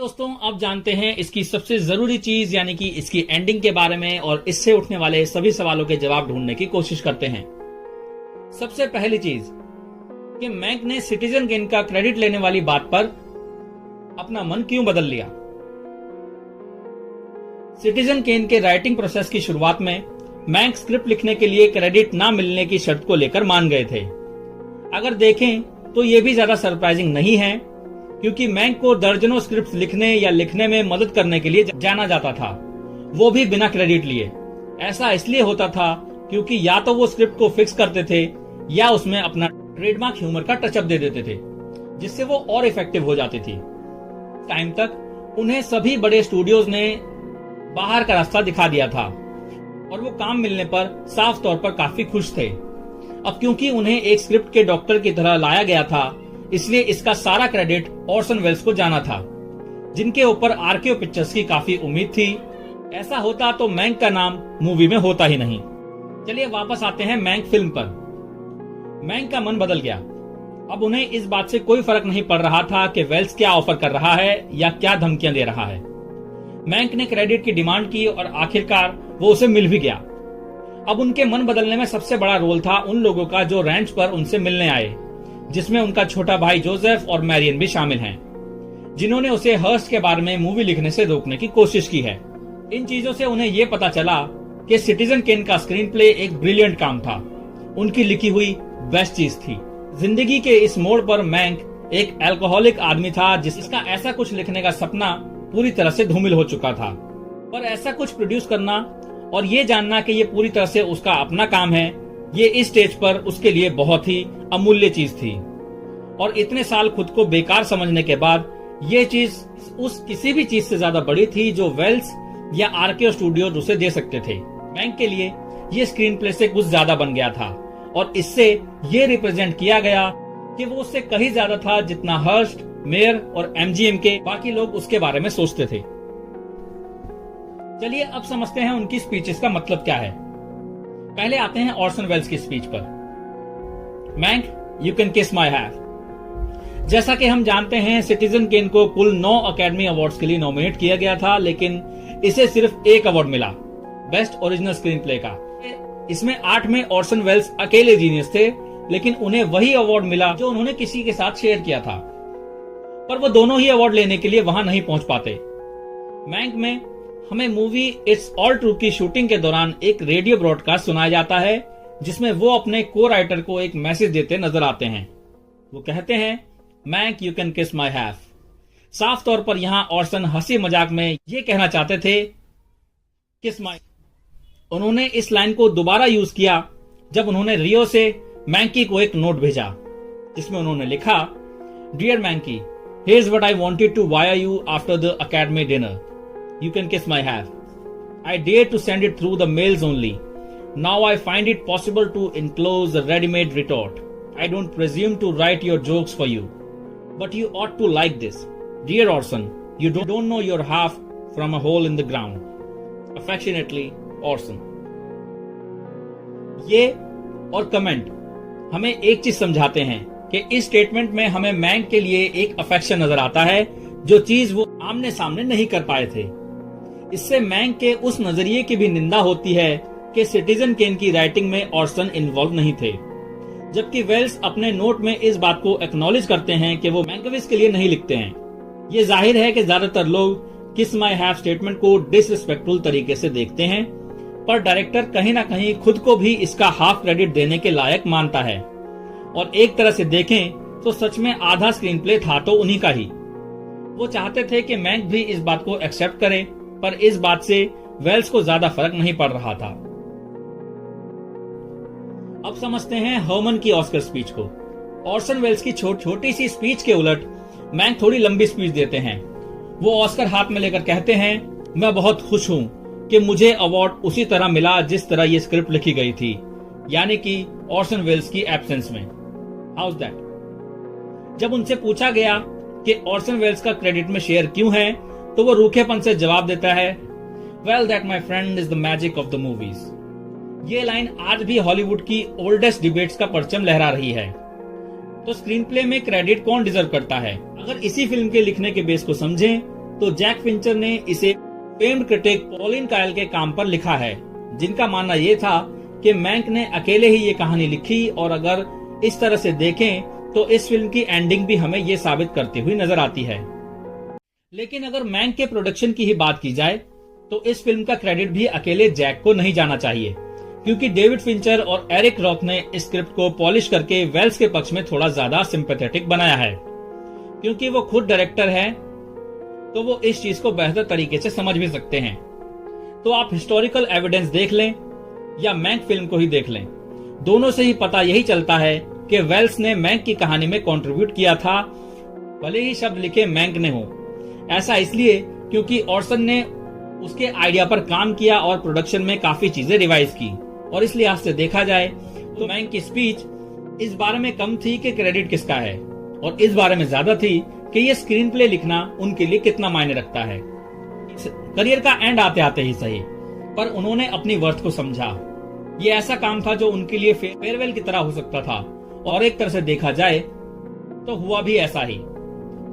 दोस्तों, अब जानते हैं इसकी सबसे जरूरी चीज यानी कि इसकी एंडिंग के बारे में और इससे उठने वाले सभी सवालों के जवाब ढूंढने की कोशिश करते हैं। सबसे पहली चीज कि मैंक ने सिटीजन केन का क्रेडिट लेने वाली बात पर अपना मन क्यों बदल लिया। सिटीजन केन के राइटिंग प्रोसेस की शुरुआत में मैंक स्क्रिप्ट लिखने के लिए क्रेडिट ना मिलने की शर्त को लेकर मान गए थे। अगर देखें तो यह भी ज्यादा सरप्राइजिंग नहीं है, क्योंकि मैंक को दर्जनों स्क्रिप्ट लिखने या लिखने में मदद करने के लिए जाना जाता था, वो भी बिना क्रेडिट लिए। ऐसा इसलिए होता था क्योंकि या तो वो स्क्रिप्ट को फिक्स करते थे या उसमें अपना ट्रेडमार्क ह्यूमर का टचअप दे देते थे, जिससे वो और इफेक्टिव हो जाती थी। टाइम तक उन्हें सभी बड़े स्टूडियोज ने बाहर का रास्ता दिखा दिया था और वो काम मिलने पर साफ तौर पर काफी खुश थे। अब क्योंकि उन्हें एक स्क्रिप्ट के डॉक्टर की तरह लाया गया था, इसलिए इसका सारा क्रेडिट ऑर्सन वेल्स को जाना था, जिनके ऊपर आरकेओ पिक्चर्स की काफी उम्मीद थी। ऐसा होता तो मैंक का नाम मूवी में होता ही नहीं। चलिए वापस आते हैं मैंक फिल्म पर। मैंक का मन बदल गया। अब उन्हें इस बात से कोई फर्क नहीं पड़ रहा था कि वेल्स क्या ऑफर कर रहा है या क्या धमकियां दे रहा है। मैंक ने क्रेडिट की डिमांड की और आखिरकार वो उसे मिल भी गया। अब उनके मन बदलने में सबसे बड़ा रोल था उन लोगों का जो रैंच पर उनसे मिलने आए, जिसमें उनका छोटा भाई जोसेफ और मैरियन भी शामिल हैं, जिन्होंने उसे हर्स्ट के बारे में मूवी लिखने से रोकने की कोशिश की है। इन चीजों से उन्हें ये पता चला कि सिटीजन केन का स्क्रीन प्ले एक ब्रिलियंट काम था, उनकी लिखी हुई बेस्ट चीज थी। जिंदगी के इस मोड़ पर मैंक एक अल्कोहलिक आदमी था जिसका ऐसा कुछ लिखने का सपना पूरी तरह से धूमिल हो चुका था, पर ऐसा कुछ प्रोड्यूस करना और ये जानना कि ये पूरी तरह से उसका अपना काम है, ये इस स्टेज पर उसके लिए बहुत ही अमूल्य चीज थी। और इतने साल खुद को बेकार समझने के बाद ये चीज उस किसी भी चीज से ज्यादा बड़ी थी जो वेल्स या आरकेओ स्टूडियो उसे दे सकते थे। मैंक के लिए ये स्क्रीन प्ले से कुछ ज्यादा बन गया था और इससे ये रिप्रेजेंट किया गया कि वो उससे कहीं ज्यादा था जितना हर्स्ट, मेयर और एमजीएम के बाकी लोग उसके बारे में सोचते थे। चलिए अब समझते हैं उनकी स्पीचेस का मतलब क्या है। पहले आते हैं ऑर्सन वेल्स की स्पीच पर। मैंक, यू कैन किस माई हैव। जैसा कि हम जानते हैं, सिटीजन केन को कुल 9 अकेडमी अवार्ड्स के लिए नॉमिनेट किया गया था, लेकिन इसे सिर्फ एक अवार्ड मिला, बेस्ट ओरिजिनल स्क्रीन प्ले का। इसमें 8 में ऑर्सन वेल्स अकेले जीनियस थे, लेकिन उन्हें वही अवार्ड मिला जो उन्होंने किसी के साथ शेयर किया था, पर वो दोनों ही अवार्ड लेने के लिए वहां नहीं पहुंच पाते। मैंक में हमें मूवी इट्स ऑल ट्रू की शूटिंग के दौरान एक रेडियो ब्रॉडकास्ट सुनाया जाता है, जिसमें वो अपने को राइटर को एक मैसेज देते नजर आते हैं। वो कहते हैं, मैंक, यू कैन किस माई हैव। साफ तौर पर यहाँ ऑर्सन हंसी मजाक में ये कहना चाहते थे किस माई। उन्होंने इस लाइन को दोबारा यूज किया जब उन्होंने रियो से मैंकी को एक नोट भेजा, जिसमें उन्होंने लिखा, dear Mankie, here's what I wanted to wire you after the Academy dinner. You can kiss my have. I dare to send it through the mails only. Now I find it possible to enclose a ready-made retort. I don't presume to write your jokes for you, but you ought to like this. Dear Orson, you don't know your half from a hole in the ground. Affectionately, Orson. ये और comment हमें एक चीज समझाते हैं कि इस statement में हमें मैंक के लिए एक अफेक्शन नजर आता है, जो चीज वो आमने सामने नहीं कर पाए थे। इससे मैंक के उस नजरिए की भी निंदा होती है कि सिटीजन केन की राइटिंग में ऑर्सन इन्वॉल्व नहीं थे, जबकि वेल्स अपने नोट में इस बात को एक्नॉलेज करते हैं कि वो मैंकविस के लिए नहीं लिखते हैं। ये जाहिर है कि ज्यादातर लोग किस माई हैव स्टेटमेंट को डिसरिस्पेक्टफुल तरीके से देखते हैं, पर डायरेक्टर कहीं ना कहीं खुद को भी इसका हाफ क्रेडिट देने के लायक मानता है। और एक तरह से देखें तो सच में आधा स्क्रीन प्ले था तो उन्हीं का ही। वो चाहते थे कि मैंक भी इस बात को एक्सेप्ट करे, पर इस बात से वेल्स को ज्यादा फर्क नहीं पड़ रहा था। अब समझते हैं हर्मन की ऑस्कर स्पीच को। ऑर्सन वेल्स की छोटी सी स्पीच के उलट मैंक थोड़ी लंबी स्पीच देते हैं। वो ऑस्कर हाथ में लेकर कहते हैं, मैं बहुत खुश हूं कि मुझे अवार्ड उसी तरह मिला जिस तरह ये स्क्रिप्ट लिखी गई थी, यानी कि ऑर्सन वेल्स की एब्सेंस में। House that? जब उनसे पूछा गया कि ऑर्सन वेल्स का क्रेडिट में शेयर क्यों है, तो वो रूखेपन से जवाब देता है, well that my friend is the magic of the movies. ये लाइन आज भी हॉलीवुड की ओल्डेस्ट डिबेट्स का परचम लहरा रही है। तो स्क्रीन प्ले में क्रेडिट कौन डिजर्व करता है? अगर इसी फिल्म के लिखने के बेस को समझें तो जैक फिंचर ने इसे फेम्ड क्रिटिक पॉलिन कायल के काम पर लिखा है, जिनका मानना यह था कि मैंक ने अकेले ही ये कहानी लिखी, और अगर इस तरह से देखें तो इस फिल्म की एंडिंग भी हमें ये साबित करती हुई नजर आती है। लेकिन अगर मैंक के प्रोडक्शन की ही बात की जाए तो इस फिल्म का क्रेडिट भी अकेले जैक को नहीं जाना चाहिए, क्योंकि डेविड फिंचर और एरिक रॉथ ने इस स्क्रिप्ट को पॉलिश करके वेल्स के पक्ष में थोड़ा ज्यादा सिंपैथेटिक बनाया है। क्योंकि वो खुद डायरेक्टर हैं, तो वो इस चीज को बेहतर तरीके से समझ भी सकते हैं। तो आप हिस्टोरिकल एविडेंस देख लें या मैंक फिल्म को ही देख लें, दोनों से ही पता यही चलता है कि वेल्स ने मैंक की कहानी में कंट्रीब्यूट किया था, भले ही शब्द लिखे मैंक ने हो। ऐसा इसलिए क्योंकि ऑर्सन ने उसके आइडिया पर काम किया और प्रोडक्शन में काफी चीजें रिवाइज की, और इस लिहाज से देखा जाए तो मैंक की स्पीच इस बारे में कम थी कि क्रेडिट किसका है, और इस बारे में ज्यादा थी कि ये स्क्रीन प्ले लिखना उनके लिए कितना मायने रखता है। करियर का एंड आते आते ही सही, पर उन्होंने अपनी वर्थ को समझा। ये ऐसा काम था जो उनके लिए फेयरवेल की तरह हो सकता था, और एक तरह से देखा जाए तो हुआ भी ऐसा ही,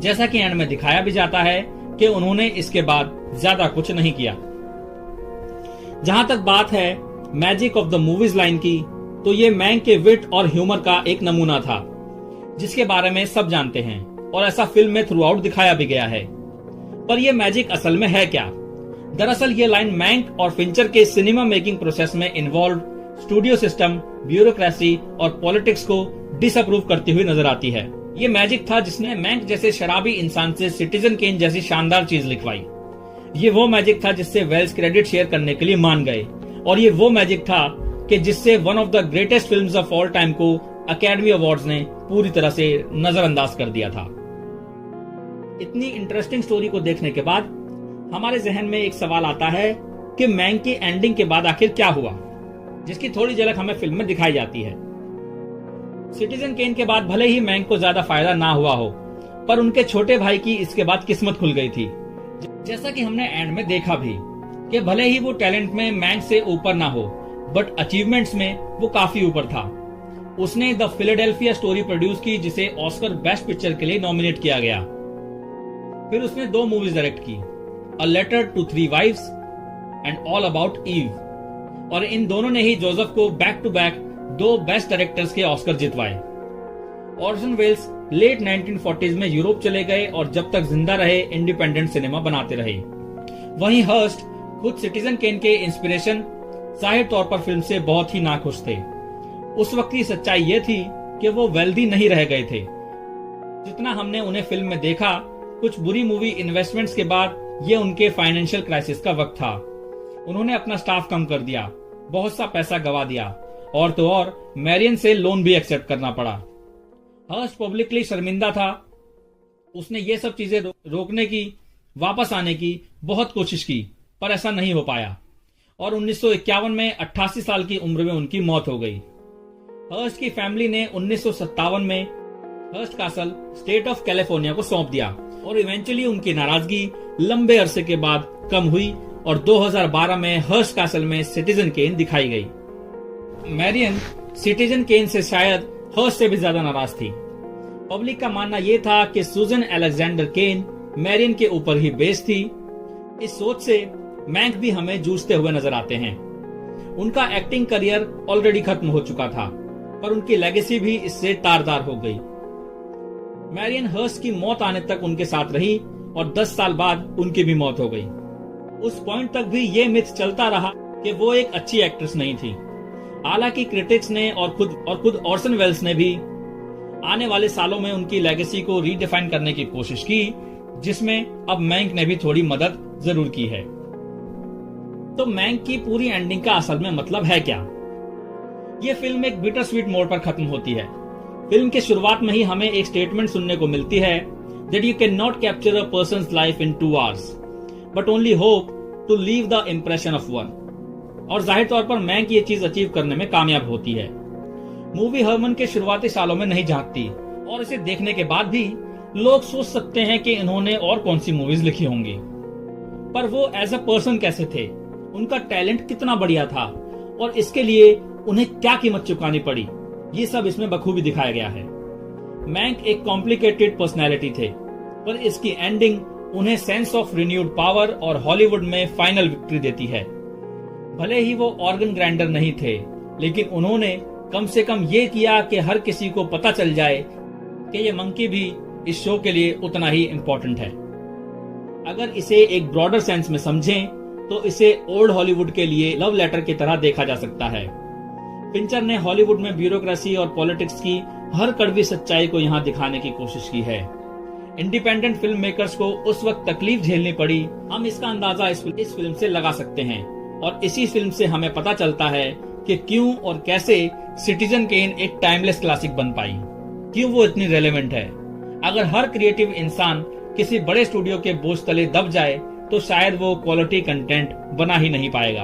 जैसा कि एंड में दिखाया भी जाता है कि उन्होंने इसके बाद ज्यादा कुछ नहीं किया। जहां तक बात है magic of the movies line की, तो ये मैंक के विट और ह्यूमर का एक नमूना था, जिसके बारे में सब जानते हैं, और ऐसा फिल्म में थ्रू आउट दिखाया भी गया है। पर यह मैजिक असल में है क्या? दरअसल ये लाइन मैंक और फिंचर के सिनेमा मेकिंग प्रोसेस में इन्वॉल्व स्टूडियो सिस्टम, ब्यूरोक्रेसी और पॉलिटिक्स को डिसअप्रूव करती हुई नजर आती है। ये मैजिक था जिसने मैंक जैसे शराबी इंसान से सिटीजन केन जैसी शानदार चीज लिखवाई। ये वो मैजिक था जिससे वेल्स क्रेडिट शेयर करने के लिए मान गए, और ये वो मैजिक था कि जिससे one of the greatest films of all time को अकेडमी अवार्ड्स ने पूरी तरह से नजरअंदाज कर दिया था। इतनी इंटरेस्टिंग स्टोरी को देखने के बाद हमारे जहन में एक सवाल आता है कि मैंक की एंडिंग के बाद आखिर क्या हुआ, जिसकी थोड़ी झलक हमें फिल्म में दिखाई जाती है। सिटीजन केन के बाद भले ही मैंक को ज्यादा फायदा ना हुआ हो, पर उनके छोटे भाई की इसके बाद किस्मत खुल गई थी। जैसा कि हमने एंड में देखा भी कि भले ही वो टैलेंट में मैंक से ऊपर ना हो, बट अचीवमेंट्स में वो काफी ऊपर था। उसने द फिलाडेल्फिया स्टोरी प्रोड्यूस की, जिसे ऑस्कर बेस्ट पिक्चर के लिए नॉमिनेट किया गया। फिर उसने 2 मूवीज डायरेक्ट की, a letter to 3 wives and all about Eve, और इन दोनों ने ही जोसेफ को back to back 2 best directors के ऑस्कर जितवाए। ऑर्सन वेल्स लेट 1940s में यूरोप चले गए और जब तक जिंदा रहे इंडिपेंडेंट सिनेमा बनाते रहे। वहीं हर्स्ट खुद सिटीजन केन के इंस्पिरेशन जाहिर तौर पर फिल्म से बहुत ही नाखुश थे। उस वक्त की सच्चाई यह थी कि वो वेल्दी नहीं रह गए थे। जितना हमने उन्हें फिल्म में देखा, कुछ बुरी मूवी इन्वेस्टमेंट्स के बाद ये उनके फाइनेंशियल क्राइसिस का वक्त था। उन्होंने अपना स्टाफ कम कर दिया, बहुत सा पैसा गवा दिया, और तो और मैरियन से लोन भी एक्सेप्ट करना पड़ा। हर्स्ट पब्लिकली शर्मिंदा था। उसने ये सब चीजें रोकने की, वापस आने की बहुत कोशिश की, पर ऐसा नहीं हो पाया, और 1951 में 88 साल की उम्र में उनकी मौत हो गई। हर्स्ट की फैमिली ने 1957 में Hearst Castle state of California को सौंप दिया, और इवेंचुअली उनकी नाराजगी लंबे अरसे के बाद कम हुई, और 2012 में हर्स्ट कासल में सिटीजन केन दिखाई गई। मैरियन सिटीजन केन से शायद हर्स्ट से भी ज्यादा नाराज थी। पब्लिक का मानना यह था कि सुजन अलेक्जेंडर केन मैरियन के ऊपर ही बेस्ड थी। इस सोच से मैंक भी हमें जूझते हुए नजर आते हैं। उनका एक्टिंग करियर ऑलरेडी खत्म हो चुका था, पर उनकी लेगेसी भी इससे तारदार हो गई। मैरियन हर्स्ट की मौत आने तक उनके साथ रही, और 10 साल बाद उनकी भी मौत हो गई। उस पॉइंट तक भी ये मिथ चलता रहा कि वो एक अच्छी एक्ट्रेस नहीं थी। हालांकि क्रिटिक्स ने और खुद ऑर्सन वेल्स ने भी आने वाले सालों में उनकी लेगेसी को रीडिफाइन करने की कोशिश की, जिसमें अब मैंक ने भी थोड़ी मदद जरूर की है। तो मैंक की पूरी एंडिंग का असल में मतलब है क्या? यह फिल्म एक बिटर स्वीट मोड पर खत्म होती है। फिल्म के शुरुआत में ही हमें एक स्टेटमेंट सुनने को मिलती है that you cannot capture a person's life in 2 hours, but only hope to leave the impression of one. और जाहिर तौर पर मैंक ये चीज अचीव करने में कामयाब होती है। मूवी हर्मन के शुरुआती सालों में नहीं झांकती, और इसे देखने के बाद भी लोग सोच सकते हैं कि इन्होंने और कौन सी मूवीज लिखी होंगी, पर वो एज अ पर्सन कैसे थे, उनका टैलेंट कितना बढ़िया था, और इसके लिए उन्हें क्या कीमत चुकानी पड़ी, ये सब इसमें बखूबी दिखाया गया है। मैंक एक कॉम्प्लिकेटेड पर्सनैलिटी थे, पर इसकी एंडिंग उन्हें सेंस ऑफ रिन्यूड पावर और हॉलीवुड में फाइनल विक्ट्री देती है। भले ही वो ऑर्गन ग्राइंडर नहीं थे, लेकिन उन्होंने कम से कम ये किया कि हर किसी को पता चल जाए कि ये मंकी भी इस शो के लिए उतना ही इम्पोर्टेंट है। अगर इसे एक ब्रॉडर सेंस में समझें तो इसे ओल्ड हॉलीवुड के लिए लव लेटर की तरह देखा जा सकता है। फिंचर ने हॉलीवुड में ब्यूरोक्रेसी और पॉलिटिक्स की हर कड़वी सच्चाई को यहाँ दिखाने की कोशिश की है। इंडिपेंडेंट फिल्म मेकर्स को उस वक्त तकलीफ झेलनी पड़ी, हम इसका अंदाजा इस फिल्म से लगा सकते हैं। और इसी फिल्म से हमें पता चलता है कि क्यों और कैसे सिटीजन केन एक टाइमलेस क्लासिक बन पाई, क्यों वो इतनी रेलेवेंट है। अगर हर क्रिएटिव इंसान किसी बड़े स्टूडियो के बोझ तले दब जाए तो शायद वो क्वालिटी कंटेंट बना ही नहीं पाएगा।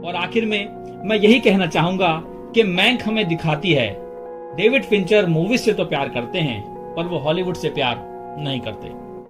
और आखिर में मैं यही कहना चाहूंगा कि मैंक हमें दिखाती है डेविड फिंचर मूवीज से तो प्यार करते हैं, पर वो हॉलीवुड से प्यार नहीं करते।